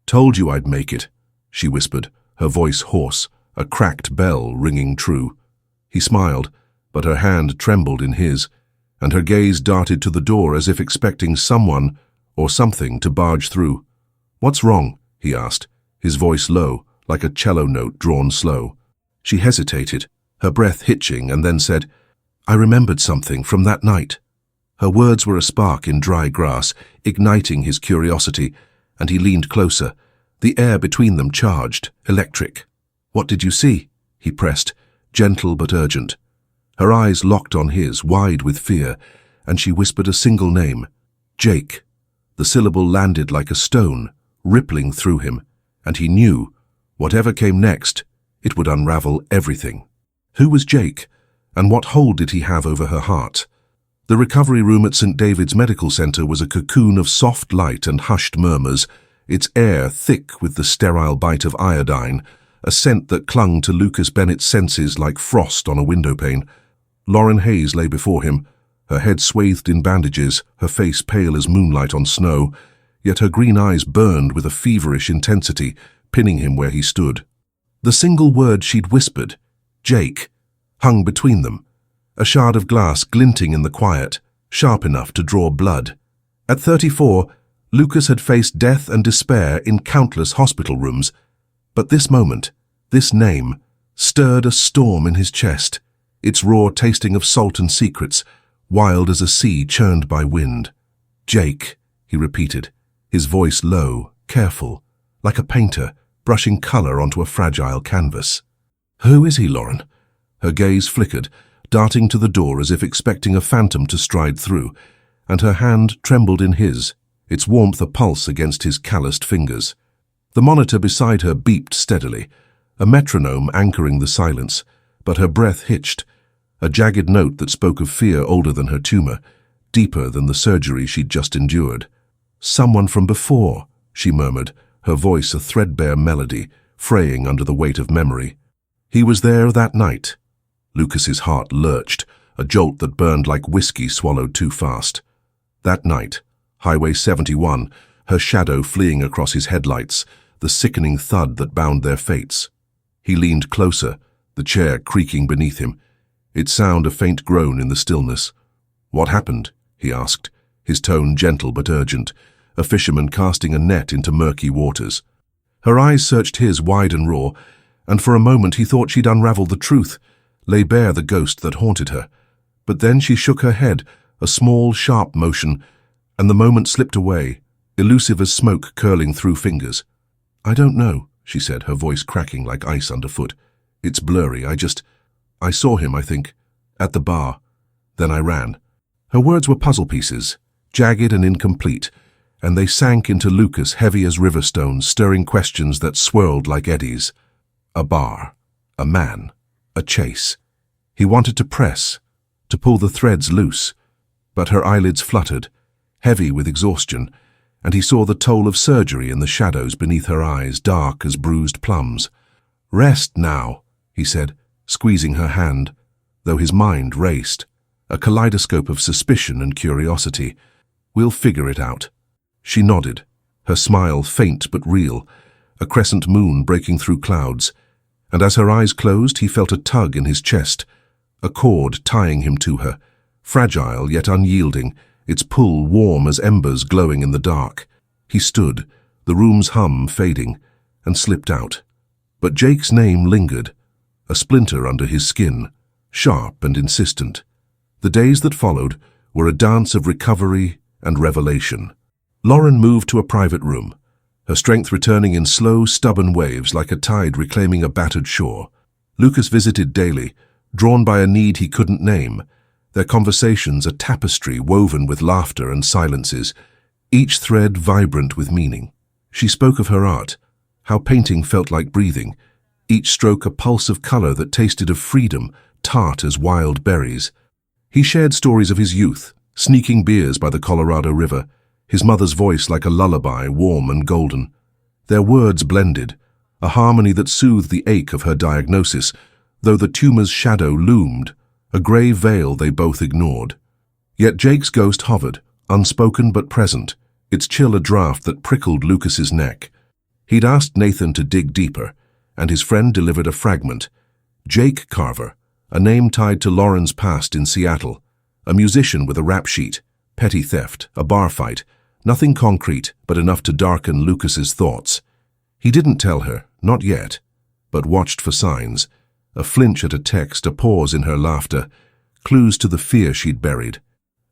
"Told you I'd make it," she whispered, her voice hoarse, a cracked bell ringing true. He smiled, but her hand trembled in his, and her gaze darted to the door as if expecting someone or something to barge through. "What's wrong?" he asked, his voice low, like a cello note drawn slow. She hesitated, her breath hitching, and then said, "I remembered something from that night." Her words were a spark in dry grass, igniting his curiosity, and he leaned closer, the air between them charged, electric. "What did you see?" he pressed, gentle but urgent. Her eyes locked on his, wide with fear, and she whispered a single name, "Jake." The syllable landed like a stone, rippling through him, and he knew, whatever came next, it would unravel everything. Who was Jake, and what hold did he have over her heart? The recovery room at St. David's Medical Center was a cocoon of soft light and hushed murmurs, its air thick with the sterile bite of iodine, a scent that clung to Lucas Bennett's senses like frost on a windowpane. Lauren Hayes lay before him, her head swathed in bandages, her face pale as moonlight on snow, yet her green eyes burned with a feverish intensity, pinning him where he stood. The single word she'd whispered, "Jake," hung between them, a shard of glass glinting in the quiet, sharp enough to draw blood. At 34, Lucas had faced death and despair in countless hospital rooms, but this moment, this name, stirred a storm in his chest, its roar tasting of salt and secrets, wild as a sea churned by wind. "Jake," he repeated, his voice low, careful, like a painter brushing color onto a fragile canvas. "Who is he, Lauren?" Her gaze flickered, darting to the door as if expecting a phantom to stride through, and her hand trembled in his, its warmth a pulse against his calloused fingers. The monitor beside her beeped steadily, a metronome anchoring the silence, but her breath hitched, a jagged note that spoke of fear older than her tumor, deeper than the surgery she'd just endured. "Someone from before," she murmured, her voice a threadbare melody, fraying under the weight of memory. "He was there that night." Lucas's heart lurched, a jolt that burned like whiskey swallowed too fast. That night, Highway 71, her shadow fleeing across his headlights, the sickening thud that bound their fates. He leaned closer, the chair creaking beneath him, its sound a faint groan in the stillness. "What happened?" he asked, his tone gentle but urgent, a fisherman casting a net into murky waters. Her eyes searched his wide and raw, and for a moment he thought she'd unraveled the truth, lay bare the ghost that haunted her. But then she shook her head, a small, sharp motion, and the moment slipped away, elusive as smoke curling through fingers. "I don't know," she said, her voice cracking like ice underfoot. "It's blurry. I saw him, I think, at the bar. Then I ran." Her words were puzzle pieces, jagged and incomplete, and they sank into Lucas heavy as river stones, stirring questions that swirled like eddies. A bar, a man, a chase. He wanted to press, to pull the threads loose, but her eyelids fluttered, heavy with exhaustion, and he saw the toll of surgery in the shadows beneath her eyes, dark as bruised plums. "Rest now," he said, squeezing her hand, though his mind raced, a kaleidoscope of suspicion and curiosity. "We'll figure it out." She nodded, her smile faint but real, a crescent moon breaking through clouds, and as her eyes closed he felt a tug in his chest, a cord tying him to her, fragile yet unyielding, its pull warm as embers glowing in the dark. He stood, the room's hum fading, and slipped out. But Jake's name lingered, a splinter under his skin, sharp and insistent. The days that followed were a dance of recovery and revelation. Lauren moved to a private room, her strength returning in slow, stubborn waves like a tide reclaiming a battered shore. Lucas visited daily, drawn by a need he couldn't name, their conversations a tapestry woven with laughter and silences, each thread vibrant with meaning. She spoke of her art, how painting felt like breathing, each stroke a pulse of color that tasted of freedom, tart as wild berries. He shared stories of his youth, sneaking beers by the Colorado River, his mother's voice like a lullaby, warm and golden. Their words blended, a harmony that soothed the ache of her diagnosis, though the tumor's shadow loomed, a grey veil they both ignored. Yet Jake's ghost hovered, unspoken but present, its chill a draft that prickled Lucas's neck. He'd asked Nathan to dig deeper, and his friend delivered a fragment. Jake Carver, a name tied to Lauren's past in Seattle, a musician with a rap sheet, petty theft, a bar fight, nothing concrete but enough to darken Lucas's thoughts. He didn't tell her, not yet, but watched for signs, a flinch at a text, a pause in her laughter, clues to the fear she'd buried.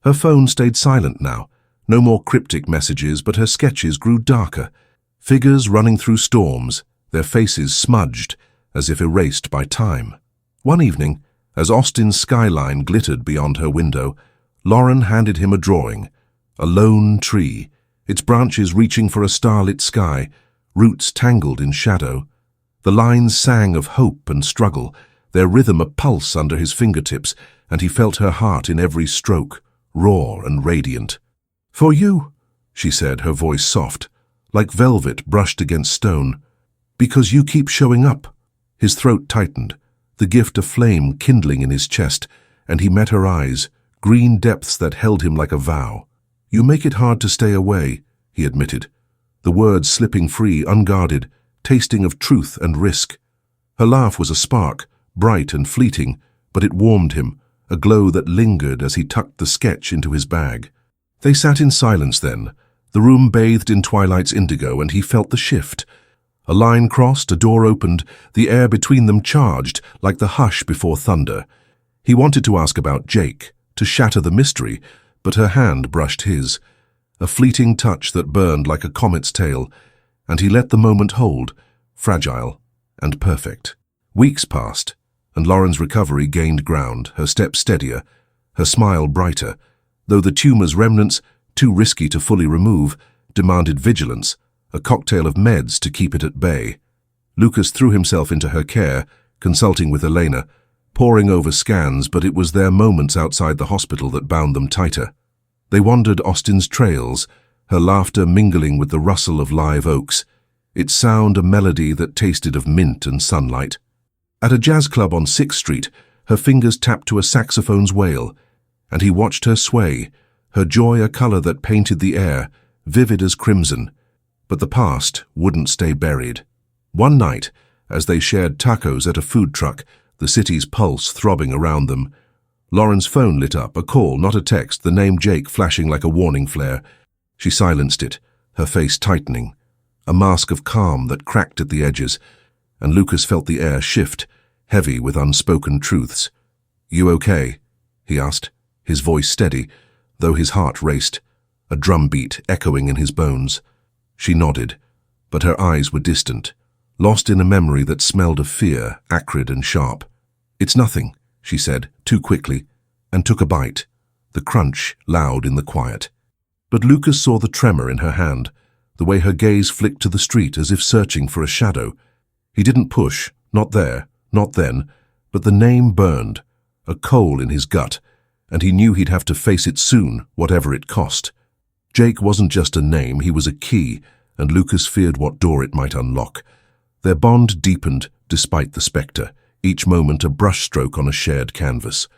Her phone stayed silent now, no more cryptic messages, but her sketches grew darker, figures running through storms, their faces smudged, as if erased by time. One evening, as Austin's skyline glittered beyond her window, Lauren handed him a drawing, a lone tree, its branches reaching for a starlit sky, roots tangled in shadow. The lines sang of hope and struggle, their rhythm a pulse under his fingertips, and he felt her heart in every stroke, raw and radiant. "For you," she said, her voice soft, like velvet brushed against stone. "Because you keep showing up." His throat tightened, the gift of flame kindling in his chest, and he met her eyes, green depths that held him like a vow. "You make it hard to stay away," he admitted, the words slipping free, unguarded, tasting of truth and risk. Her laugh was a spark, bright and fleeting, but it warmed him, a glow that lingered as he tucked the sketch into his bag. They sat in silence then, the room bathed in twilight's indigo, and he felt the shift. A line crossed, a door opened, the air between them charged, like the hush before thunder. He wanted to ask about Jake, to shatter the mystery, but her hand brushed his, a fleeting touch that burned like a comet's tail, and he let the moment hold, fragile and perfect. Weeks passed, and Lauren's recovery gained ground, her steps steadier, her smile brighter, though the tumor's remnants, too risky to fully remove, demanded vigilance, a cocktail of meds to keep it at bay. Lucas threw himself into her care, consulting with Elena, poring over scans, but it was their moments outside the hospital that bound them tighter. They wandered Austin's trails, her laughter mingling with the rustle of live oaks, its sound a melody that tasted of mint and sunlight. At a jazz club on 6th Street, her fingers tapped to a saxophone's wail, and he watched her sway, her joy a color that painted the air, vivid as crimson. But the past wouldn't stay buried. One night, as they shared tacos at a food truck, the city's pulse throbbing around them, Lauren's phone lit up, a call, not a text, the name Jake flashing like a warning flare. She silenced it, her face tightening, a mask of calm that cracked at the edges, and Lucas felt the air shift, heavy with unspoken truths. "You okay?" he asked, his voice steady, though his heart raced, a drumbeat echoing in his bones. She nodded, but her eyes were distant, lost in a memory that smelled of fear, acrid and sharp. "It's nothing," she said, too quickly, and took a bite, the crunch loud in the quiet. But Lucas saw the tremor in her hand, the way her gaze flicked to the street as if searching for a shadow. He didn't push, not there, not then, but the name burned, a coal in his gut, and he knew he'd have to face it soon, whatever it cost. Jake wasn't just a name, he was a key, and Lucas feared what door it might unlock. Their bond deepened despite the spectre, each moment a brushstroke on a shared canvas.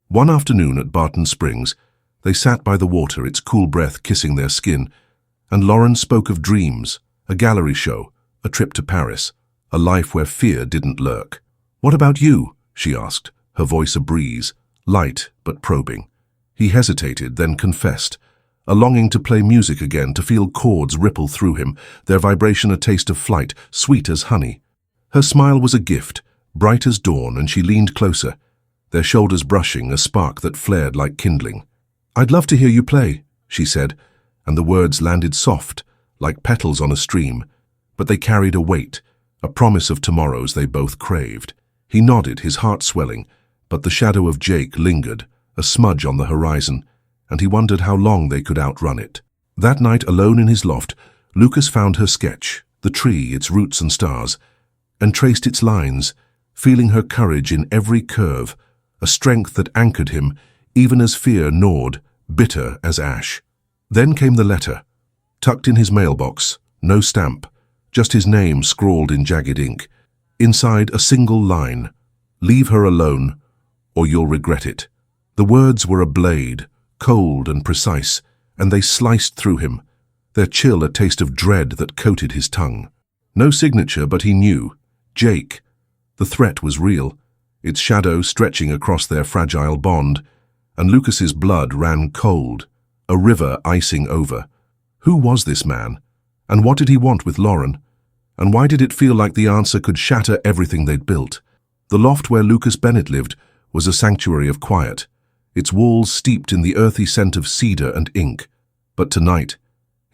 One afternoon at Barton Springs, they sat by the water, its cool breath kissing their skin, and Lauren spoke of dreams, a gallery show, a trip to Paris, a life where fear didn't lurk. "What about you?" she asked, her voice a breeze, light but probing. He hesitated, then confessed, a longing to play music again, to feel chords ripple through him, their vibration a taste of flight, sweet as honey. Her smile was a gift, bright as dawn, and she leaned closer, their shoulders brushing, a spark that flared like kindling. "I'd love to hear you play," she said, and the words landed soft, like petals on a stream, but they carried a weight, a promise of tomorrows they both craved. He nodded, his heart swelling, but the shadow of Jake lingered, a smudge on the horizon, and he wondered how long they could outrun it. That night, alone in his loft, Lucas found her sketch, the tree, its roots and stars, and traced its lines, feeling her courage in every curve, a strength that anchored him, even as fear gnawed, bitter as ash. Then came the letter, tucked in his mailbox, no stamp, just his name scrawled in jagged ink. Inside, a single line, "Leave her alone, or you'll regret it." The words were a blade, cold and precise, and they sliced through him, their chill a taste of dread that coated his tongue. No signature, but he knew. Jake. The threat was real, its shadow stretching across their fragile bond, and Lucas's blood ran cold, a river icing over. Who was this man? And what did he want with Lauren? And why did it feel like the answer could shatter everything they'd built? The loft where Lucas Bennett lived was a sanctuary of quiet, its walls steeped in the earthy scent of cedar and ink. But tonight,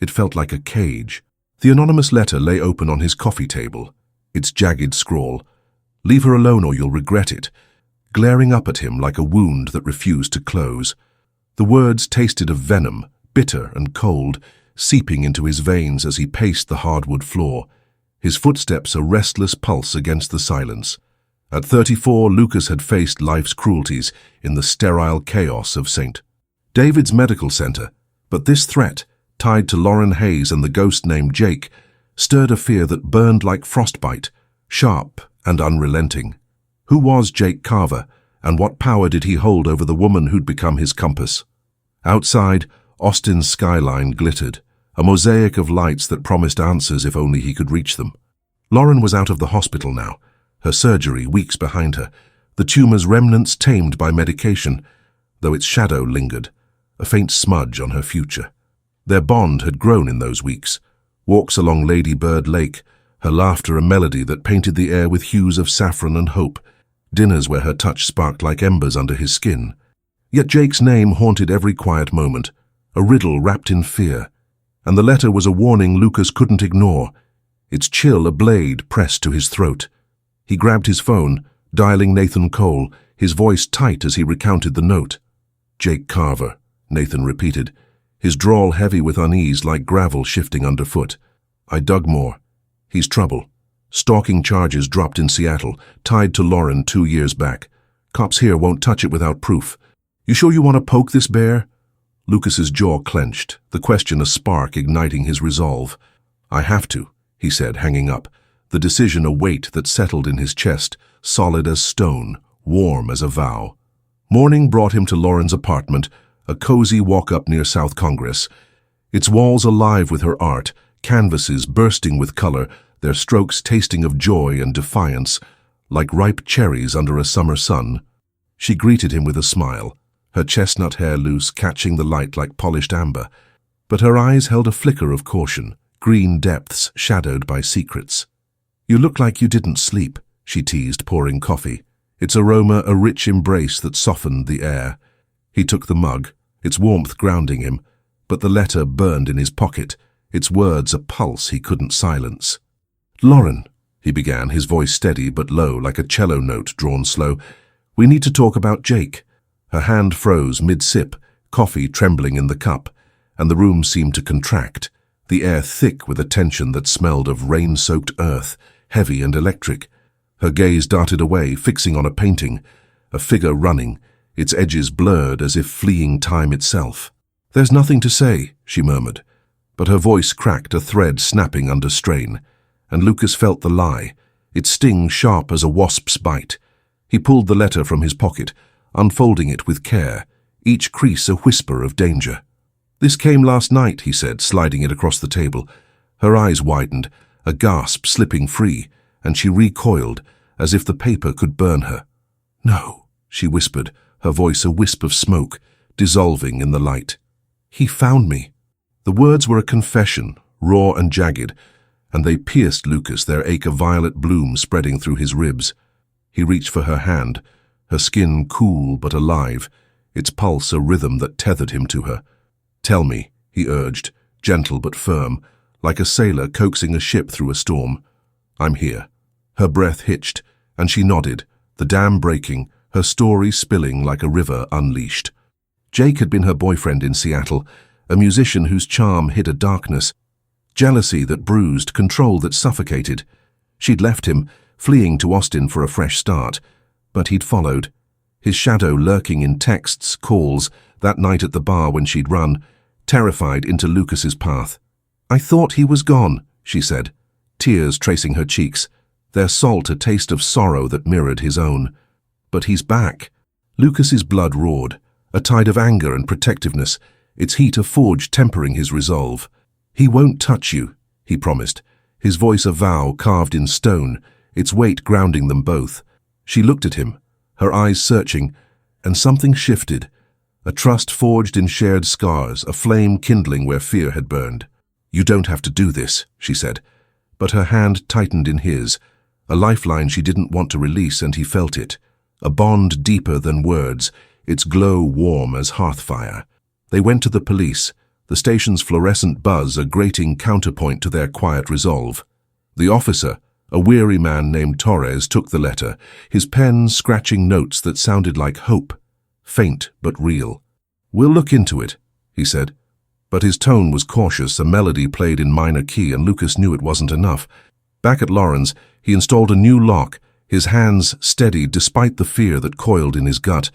it felt like a cage. The anonymous letter lay open on his coffee table, its jagged scrawl, "Leave her alone or you'll regret it," glaring up at him like a wound that refused to close. The words tasted of venom, bitter and cold, seeping into his veins as he paced the hardwood floor, his footsteps a restless pulse against the silence. At 34, Lucas had faced life's cruelties in the sterile chaos of St. David's Medical Center, but this threat, tied to Lauren Hayes and the ghost named Jake, stirred a fear that burned like frostbite, sharp and unrelenting. Who was Jake Carver, and what power did he hold over the woman who'd become his compass? Outside, Austin's skyline glittered, a mosaic of lights that promised answers if only he could reach them. Lauren was out of the hospital now, her surgery weeks behind her, the tumor's remnants tamed by medication, though its shadow lingered, a faint smudge on her future. Their bond had grown in those weeks, walks along Lady Bird Lake, her laughter a melody that painted the air with hues of saffron and hope, dinners where her touch sparked like embers under his skin. Yet Jake's name haunted every quiet moment, a riddle wrapped in fear, and the letter was a warning Lucas couldn't ignore, its chill a blade pressed to his throat. He grabbed his phone, dialing Nathan Cole, his voice tight as he recounted the note. "Jake Carver," Nathan repeated, his drawl heavy with unease like gravel shifting underfoot. "I dug more. He's trouble. Stalking charges dropped in Seattle, tied to Lauren 2 years back. Cops here won't touch it without proof. You sure you want to poke this bear?" Lucas's jaw clenched, the question a spark igniting his resolve. "I have to," he said, hanging up, the decision a weight that settled in his chest, solid as stone, warm as a vow. Morning brought him to Lauren's apartment, a cozy walk-up near South Congress, its walls alive with her art, canvases bursting with color, their strokes tasting of joy and defiance, like ripe cherries under a summer sun. She greeted him with a smile, her chestnut hair loose, catching the light like polished amber. But her eyes held a flicker of caution, green depths shadowed by secrets. "You look like you didn't sleep," she teased, pouring coffee, its aroma a rich embrace that softened the air. He took the mug, its warmth grounding him, but the letter burned in his pocket, its words a pulse he couldn't silence. "Lauren," he began, his voice steady but low, like a cello note drawn slow, "we need to talk about Jake." Her hand froze mid-sip, coffee trembling in the cup, and the room seemed to contract, the air thick with a tension that smelled of rain-soaked earth, heavy and electric. Her gaze darted away, fixing on a painting, a figure running, its edges blurred as if fleeing time itself. "There's nothing to say," she murmured, but her voice cracked, a thread snapping under strain, and Lucas felt the lie, its sting sharp as a wasp's bite. He pulled the letter from his pocket, unfolding it with care, each crease a whisper of danger. "This came last night," he said, sliding it across the table. Her eyes widened, a gasp slipping free, and she recoiled, as if the paper could burn her. "No," she whispered, her voice a wisp of smoke, dissolving in the light. "He found me." The words were a confession, raw and jagged, and they pierced Lucas, their ache a violet bloom spreading through his ribs. He reached for her hand, her skin cool but alive, its pulse a rhythm that tethered him to her. "Tell me," he urged, gentle but firm, like a sailor coaxing a ship through a storm. "I'm here." Her breath hitched, and she nodded, the dam breaking, her story spilling like a river unleashed. Jake had been her boyfriend in Seattle, a musician whose charm hid a darkness, jealousy that bruised, control that suffocated. She'd left him, fleeing to Austin for a fresh start, but he'd followed, his shadow lurking in texts, calls, that night at the bar when she'd run, terrified into Lucas's path. "I thought he was gone," she said, tears tracing her cheeks, their salt a taste of sorrow that mirrored his own. "But he's back." Lucas's blood roared, a tide of anger and protectiveness, its heat a forge tempering his resolve. "He won't touch you," he promised, his voice a vow carved in stone, its weight grounding them both. She looked at him, her eyes searching, and something shifted, a trust forged in shared scars, a flame kindling where fear had burned. "You don't have to do this," she said, but her hand tightened in his, a lifeline she didn't want to release, and he felt it, a bond deeper than words, its glow warm as hearthfire. They went to the police, the station's fluorescent buzz a grating counterpoint to their quiet resolve. The officer, a weary man named Torres, took the letter, his pen scratching notes that sounded like hope, faint but real. "We'll look into it," he said. But his tone was cautious, a melody played in minor key, and Lucas knew it wasn't enough. Back at Lauren's, he installed a new lock, his hands steady despite the fear that coiled in his gut,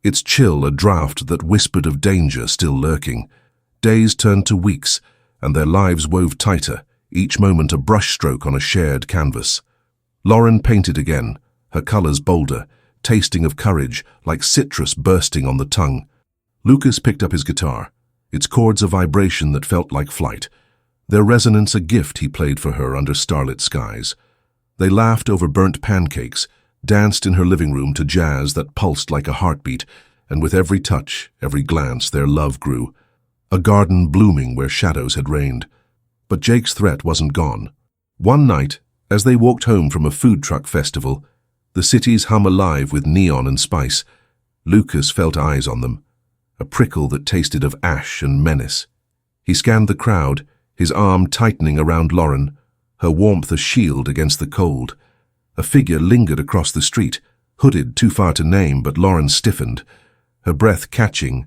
its chill a draft that whispered of danger still lurking. Days turned to weeks, and their lives wove tighter, each moment a brushstroke on a shared canvas. Lauren painted again, her colors bolder, tasting of courage, like citrus bursting on the tongue. Lucas picked up his guitar, its chords a vibration that felt like flight, their resonance a gift he played for her under starlit skies. They laughed over burnt pancakes, danced in her living room to jazz that pulsed like a heartbeat, and with every touch, every glance, their love grew, a garden blooming where shadows had reigned. But Jake's threat wasn't gone. One night, as they walked home from a food truck festival, the city's hum alive with neon and spice, Lucas felt eyes on them, a prickle that tasted of ash and menace. He scanned the crowd, his arm tightening around Lauren, her warmth a shield against the cold. A figure lingered across the street, hooded too far to name, but Lauren stiffened, her breath catching,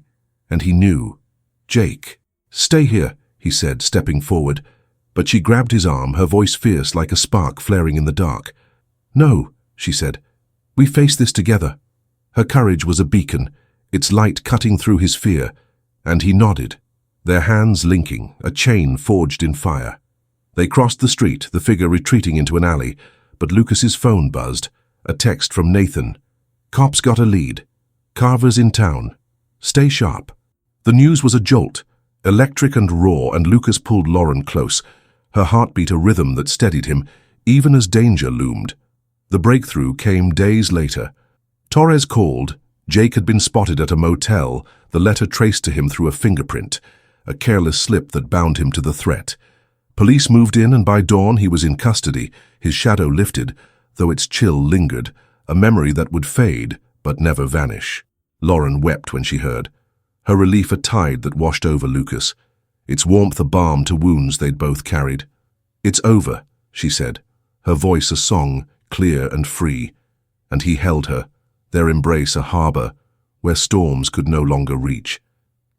and he knew. "Jake." "Stay here," he said, stepping forward, but she grabbed his arm, her voice fierce like a spark flaring in the dark. "No," she said. "We face this together." Her courage was a beacon, its light cutting through his fear, and he nodded, their hands linking, a chain forged in fire. They crossed the street, the figure retreating into an alley, but Lucas's phone buzzed, a text from Nathan. "Cops got a lead. Carver's in town. Stay sharp." The news was a jolt, electric and raw, and Lucas pulled Lauren close, her heartbeat a rhythm that steadied him, even as danger loomed. The breakthrough came days later. Torres called. Jake had been spotted at a motel, the letter traced to him through a fingerprint, a careless slip that bound him to the threat. Police moved in, and by dawn he was in custody, his shadow lifted, though its chill lingered, a memory that would fade but never vanish. Lauren wept when she heard, her relief a tide that washed over Lucas, its warmth a balm to wounds they'd both carried. "It's over," she said, her voice a song, clear and free, and he held her, their embrace a harbor where storms could no longer reach.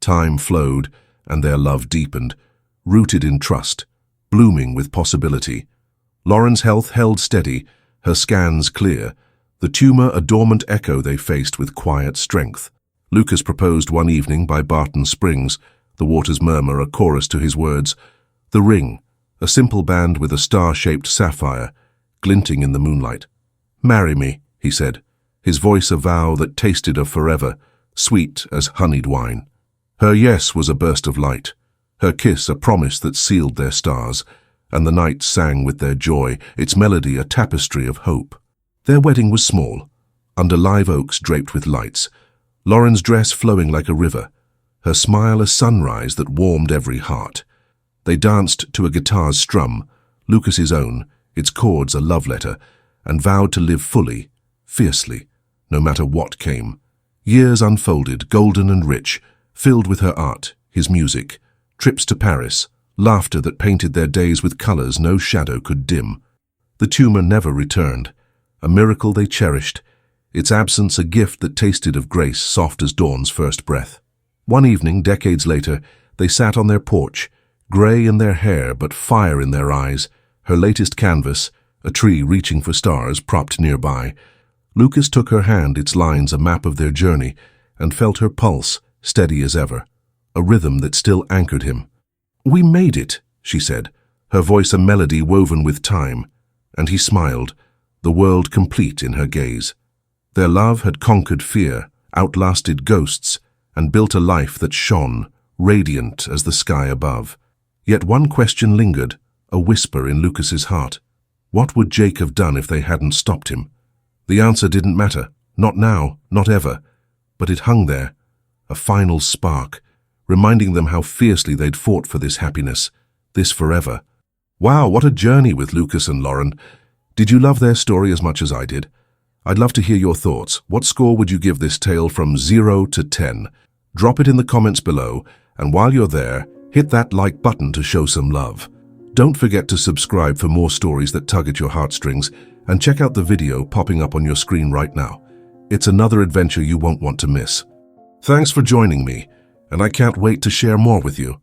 Time flowed, and their love deepened, rooted in trust, blooming with possibility. Lauren's health held steady, her scans clear, the tumor a dormant echo they faced with quiet strength. Lucas proposed one evening by Barton Springs, the water's murmur a chorus to his words. The ring, a simple band with a star-shaped sapphire, glinting in the moonlight. "Marry me," he said, his voice a vow that tasted of forever, sweet as honeyed wine. Her yes was a burst of light, her kiss a promise that sealed their stars, and the night sang with their joy, its melody a tapestry of hope. Their wedding was small, under live oaks draped with lights, Lauren's dress flowing like a river, her smile a sunrise that warmed every heart. They danced to a guitar's strum, Lucas's own, its chords a love letter, and vowed to live fully, fiercely, no matter what came. Years unfolded, golden and rich, filled with her art, his music, trips to Paris, laughter that painted their days with colors no shadow could dim. The tumor never returned, a miracle they cherished, its absence a gift that tasted of grace soft as dawn's first breath. One evening, decades later, they sat on their porch, gray in their hair but fire in their eyes, her latest canvas, a tree reaching for stars propped nearby. Lucas took her hand, its lines a map of their journey, and felt her pulse, steady as ever, a rhythm that still anchored him. "We made it," she said, her voice a melody woven with time, and he smiled, the world complete in her gaze. Their love had conquered fear, outlasted ghosts, and built a life that shone, radiant as the sky above. Yet one question lingered, a whisper in Lucas's heart. What would Jake have done if they hadn't stopped him? The answer didn't matter, not now, not ever, but it hung there, a final spark, reminding them how fiercely they'd fought for this happiness, this forever. Wow, what a journey with Lucas and Lauren. Did you love their story as much as I did? I'd love to hear your thoughts. What score would you give this tale from 0 to 10? Drop it in the comments below, and while you're there, hit that like button to show some love. Don't forget to subscribe for more stories that tug at your heartstrings, and check out the video popping up on your screen right now. It's another adventure you won't want to miss. Thanks for joining me, and I can't wait to share more with you.